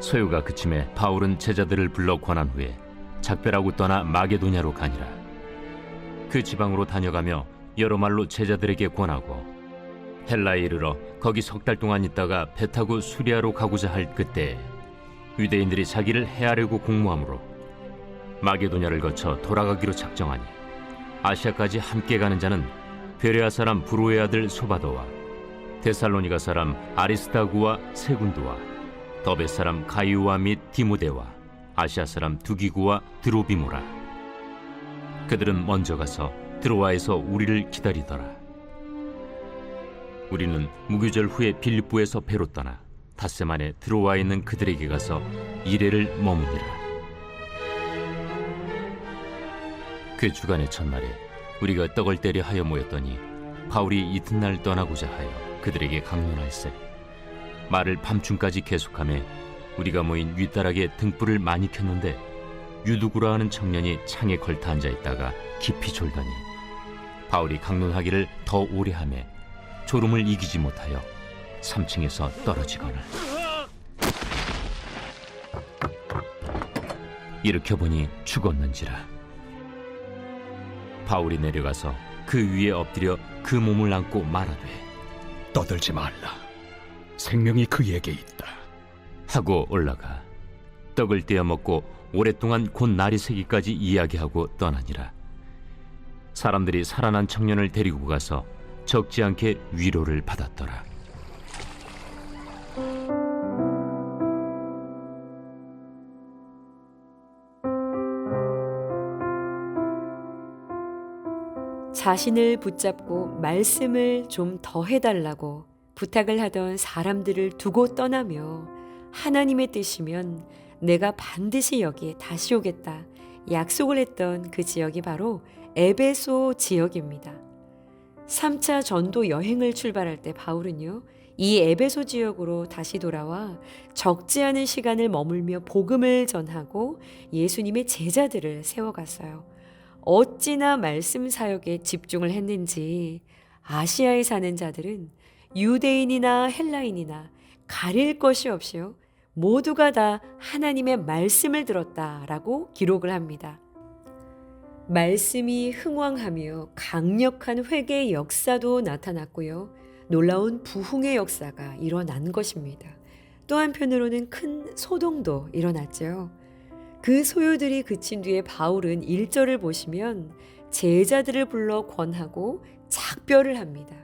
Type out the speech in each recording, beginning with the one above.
소요가 그침에 바울은 제자들을 불러 권한 후에 작별하고 떠나 마게도냐로 가니라. 그 지방으로 다녀가며 여러 말로 제자들에게 권하고 헬라에 이르러 거기 석 달 동안 있다가 배 타고 수리아로 가고자 할 그때 유대인들이 자기를 해하려고 공모하므로 마게도냐를 거쳐 돌아가기로 작정하니 아시아까지 함께 가는 자는 베레아 사람 브로의 아들 소바도와 데살로니가 사람 아리스다구와 세군도와 더베 사람 가이오와 및 디모데와 아시아 사람 두기구와 드로비모라. 그들은 먼저 가서 드로아에서 우리를 기다리더라. 우리는 무교절 후에 빌립보에서 배로 떠나 닷새 만에 드로아에 있는 그들에게 가서 이레를 머무니라. 그 주간의 첫날에 우리가 떡을 때려 하여 모였더니 바울이 이튿날 떠나고자 하여 그들에게 강론할세 말을 밤중까지 계속하며 우리가 모인 윗다락에 등불을 많이 켰는데 유두구라 하는 청년이 창에 걸터 앉아 있다가 깊이 졸더니 바울이 강론하기를 더 오래 하며 졸음을 이기지 못하여 3층에서 떨어지거늘 일으켜 보니 죽었는지라. 바울이 내려가서 그 위에 엎드려 그 몸을 안고 말하되 떠들지 말라. 생명이 그에게 있다. 하고 올라가 떡을 떼어 먹고 오랫동안 곧 날이 새기까지 이야기하고 떠나니라. 사람들이 살아난 청년을 데리고 가서 적지 않게 위로를 받았더라. 자신을 붙잡고 말씀을 좀 더 해달라고 부탁을 하던 사람들을 두고 떠나며 하나님의 뜻이면 내가 반드시 여기에 다시 오겠다 약속을 했던 그 지역이 바로 에베소 지역입니다. 3차 전도 여행을 출발할 때 바울은요, 이 에베소 지역으로 다시 돌아와 적지 않은 시간을 머물며 복음을 전하고 예수님의 제자들을 세워갔어요. 어찌나 말씀 사역에 집중을 했는지 아시아에 사는 자들은 유대인이나 헬라인이나 가릴 것이 없이요, 모두가 다 하나님의 말씀을 들었다라고 기록을 합니다. 말씀이 흥왕하며 강력한 회개의 역사도 나타났고요. 놀라운 부흥의 역사가 일어난 것입니다. 또 한편으로는 큰 소동도 일어났죠. 그 소요들이 그친 뒤에 바울은 1절을 보시면 제자들을 불러 권하고 작별을 합니다.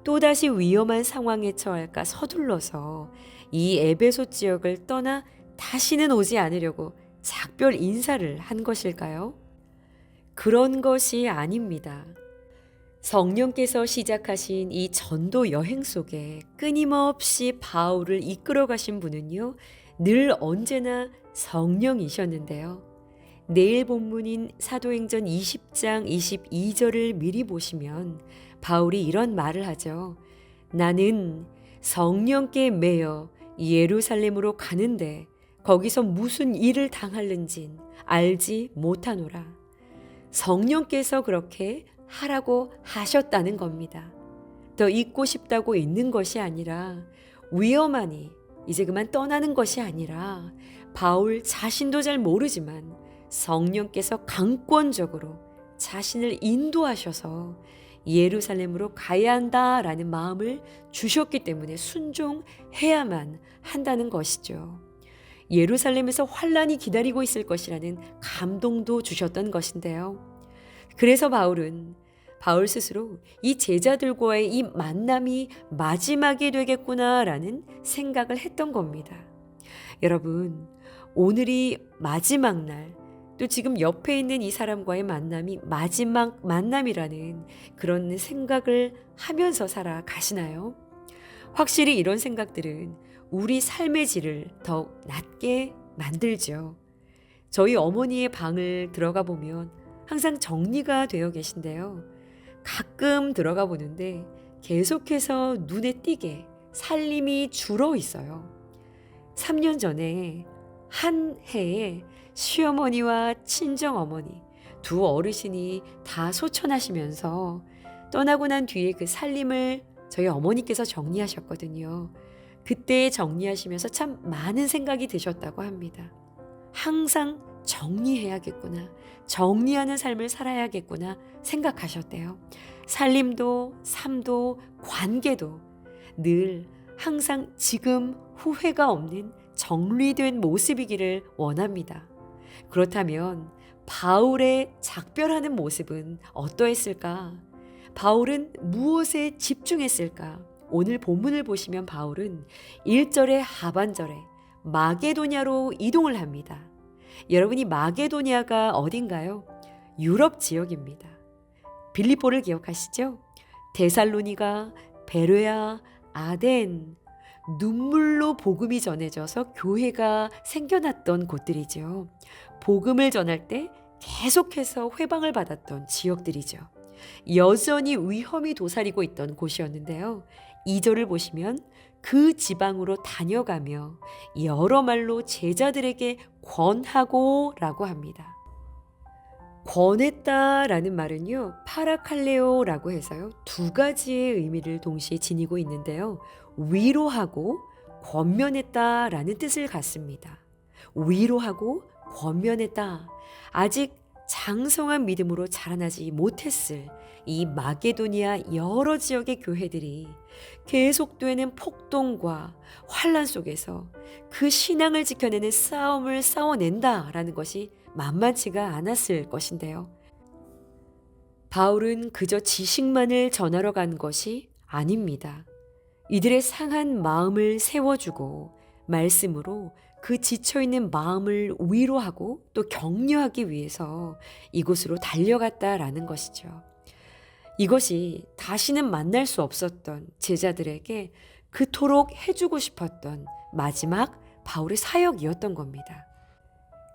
또다시 위험한 상황에 처할까 서둘러서 이 에베소 지역을 떠나 다시는 오지 않으려고 작별 인사를 한 것일까요? 그런 것이 아닙니다. 성령께서 시작하신 이 전도 여행 속에 끊임없이 바울을 이끌어 가신 분은요, 늘 언제나 성령이셨는데요. 내일 본문인 사도행전 20장 22절을 미리 보시면 바울이 이런 말을 하죠. 나는 성령께 매여 예루살렘으로 가는데 거기서 무슨 일을 당할는진 알지 못하노라. 성령께서 그렇게 하라고 하셨다는 겁니다. 더 있고 싶다고 있는 것이 아니라 위험하니 이제 그만 떠나는 것이 아니라 바울 자신도 잘 모르지만 성령께서 강권적으로 자신을 인도하셔서 예루살렘으로 가야 한다라는 마음을 주셨기 때문에 순종해야만 한다는 것이죠. 예루살렘에서 환란이 기다리고 있을 것이라는 감동도 주셨던 것인데요. 그래서 바울 스스로 이 제자들과의 이 만남이 마지막이 되겠구나라는 생각을 했던 겁니다. 여러분, 오늘이 마지막 날, 또 지금 옆에 있는 이 사람과의 만남이 마지막 만남이라는 그런 생각을 하면서 살아가시나요? 확실히 이런 생각들은 우리 삶의 질을 더욱 낮게 만들죠. 저희 어머니의 방을 들어가 보면 항상 정리가 되어 계신데요. 가끔 들어가 보는데 계속해서 눈에 띄게 살림이 줄어 있어요. 3년 전에 한 해에 시어머니와 친정어머니 두 어르신이 다 소천하시면서 떠나고 난 뒤에 그 살림을 저희 어머니께서 정리하셨거든요. 그때 정리하시면서 참 많은 생각이 드셨다고 합니다. 항상 정리해야겠구나. 정리하는 삶을 살아야겠구나 생각하셨대요. 살림도, 삶도, 관계도 늘 항상 지금 후회가 없는 정리된 모습이기를 원합니다. 그렇다면 바울의 작별하는 모습은 어떠했을까? 바울은 무엇에 집중했을까? 오늘 본문을 보시면 바울은 1절의 하반절에 마게도냐로 이동을 합니다. 여러분이 마게도냐가 어딘가요? 유럽 지역입니다. 빌립보를 기억하시죠? 데살로니가, 베레아, 아덴, 눈물로 복음이 전해져서 교회가 생겨났던 곳들이죠. 복음을 전할 때 계속해서 회방을 받았던 지역들이죠. 여전히 위험이 도사리고 있던 곳이었는데요. 2절을 보시면 그 지방으로 다녀가며 여러 말로 제자들에게 권하고 라고 합니다. 권했다라는 말은요, 파라칼레오라고 해서요, 두 가지의 의미를 동시에 지니고 있는데요. 위로하고 권면했다라는 뜻을 갖습니다. 위로하고 권면했다. 아직 장성한 믿음으로 자라나지 못했을 이 마게도니아 여러 지역의 교회들이 계속되는 폭동과 환란 속에서 그 신앙을 지켜내는 싸움을 싸워낸다라는 것이 만만치가 않았을 것인데요. 바울은 그저 지식만을 전하러 간 것이 아닙니다. 이들의 상한 마음을 세워주고 말씀으로 그 지쳐있는 마음을 위로하고 또 격려하기 위해서 이곳으로 달려갔다라는 것이죠. 이것이 다시는 만날 수 없었던 제자들에게 그토록 해주고 싶었던 마지막 바울의 사역이었던 겁니다.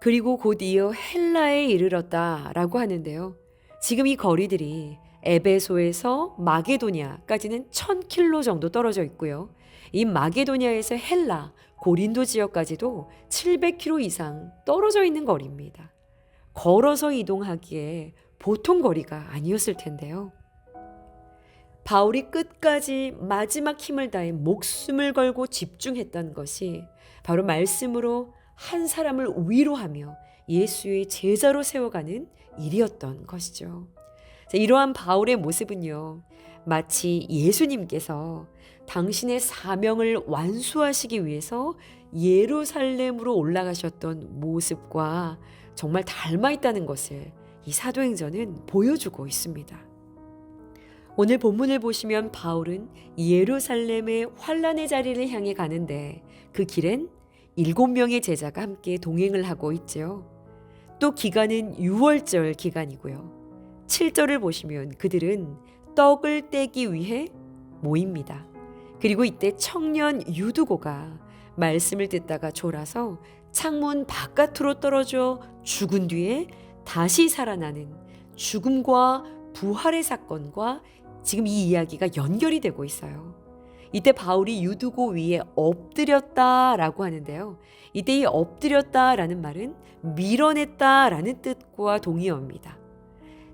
그리고 곧 이어 헬라에 이르렀다라고 하는데요. 지금 이 거리들이 에베소에서 마게도냐까지는 1000km 정도 떨어져 있고요. 이 마게도냐에서 헬라, 고린도 지역까지도 700km 이상 떨어져 있는 거리입니다. 걸어서 이동하기에 보통 거리가 아니었을 텐데요. 바울이 끝까지 마지막 힘을 다해 목숨을 걸고 집중했던 것이 바로 말씀으로 한 사람을 위로하며 예수의 제자로 세워가는 일이었던 것이죠. 이러한 바울의 모습은요, 마치 예수님께서 당신의 사명을 완수하시기 위해서 예루살렘으로 올라가셨던 모습과 정말 닮아 있다는 것을 이 사도행전은 보여주고 있습니다. 오늘 본문을 보시면 바울은 예루살렘의 환란의 자리를 향해 가는데 그 길엔 7명의 제자가 함께 동행을 하고 있죠. 또 기간은 6월절 기간이고요. 7절을 보시면 그들은 떡을 떼기 위해 모입니다. 그리고 이때 청년 유두고가 말씀을 듣다가 졸아서 창문 바깥으로 떨어져 죽은 뒤에 다시 살아나는 죽음과 부활의 사건과 지금 이 이야기가 연결이 되고 있어요. 이때 바울이 유두고 위에 엎드렸다라고 하는데요. 이때 이 엎드렸다라는 말은 밀어냈다라는 뜻과 동의어입니다.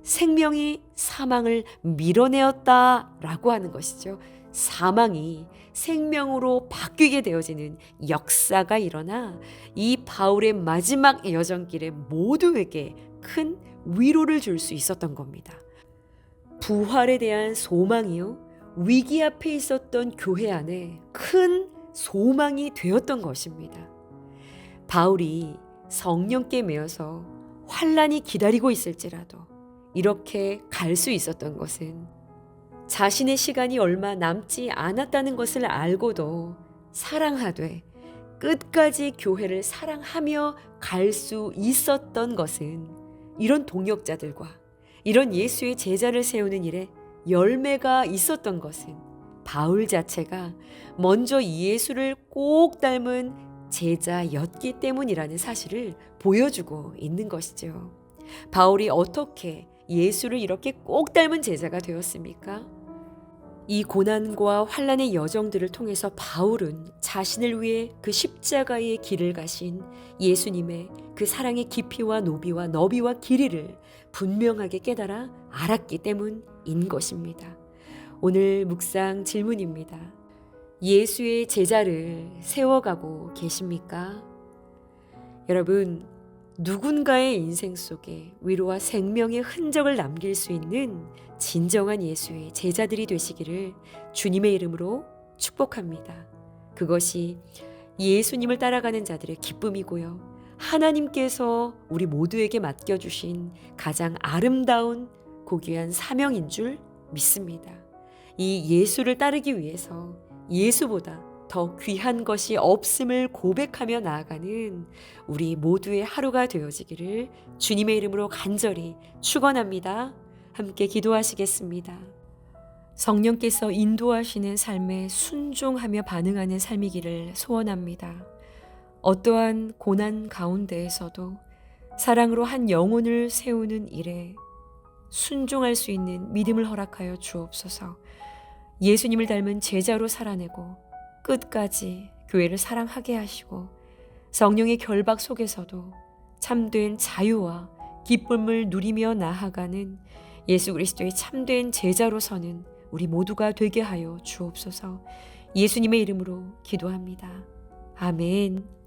생명이 사망을 밀어내었다라고 하는 것이죠. 사망이 생명으로 바뀌게 되어지는 역사가 일어나 이 바울의 마지막 여정길에 모두에게 큰 위로를 줄 수 있었던 겁니다. 부활에 대한 소망이요, 위기 앞에 있었던 교회 안에 큰 소망이 되었던 것입니다. 바울이 성령께 매여서 환란이 기다리고 있을지라도 이렇게 갈 수 있었던 것은 자신의 시간이 얼마 남지 않았다는 것을 알고도 사랑하되 끝까지 교회를 사랑하며 갈 수 있었던 것은 이런 동역자들과 이런 예수의 제자를 세우는 일에 열매가 있었던 것은 바울 자체가 먼저 예수를 꼭 닮은 제자였기 때문이라는 사실을 보여주고 있는 것이죠. 바울이 어떻게 예수를 이렇게 꼭 닮은 제자가 되었습니까? 이 고난과 환란의 여정들을 통해서 바울은 자신을 위해 그 십자가의 길을 가신 예수님의 그 사랑의 깊이와 높이와 너비와 길이를 분명하게 깨달아 알았기 때문인 것입니다. 오늘 묵상 질문입니다. 예수의 제자를 세워가고 계십니까? 여러분, 누군가의 인생 속에 위로와 생명의 흔적을 남길 수 있는 진정한 예수의 제자들이 되시기를 주님의 이름으로 축복합니다. 그것이 예수님을 따라가는 자들의 기쁨이고요. 하나님께서 우리 모두에게 맡겨주신 가장 아름다운 고귀한 사명인 줄 믿습니다. 이 예수를 따르기 위해서 예수보다 더 귀한 것이 없음을 고백하며 나아가는 우리 모두의 하루가 되어지기를 주님의 이름으로 간절히 축원합니다. 함께 기도하시겠습니다. 성령께서 인도하시는 삶에 순종하며 반응하는 삶이기를 소원합니다. 어떠한 고난 가운데에서도 사랑으로 한 영혼을 세우는 일에 순종할 수 있는 믿음을 허락하여 주옵소서. 예수님을 닮은 제자로 살아내고 끝까지 교회를 사랑하게 하시고 성령의 결박 속에서도 참된 자유와 기쁨을 누리며 나아가는 예수 그리스도의 참된 제자로 서는 우리 모두가 되게 하여 주옵소서. 예수님의 이름으로 기도합니다. 아멘.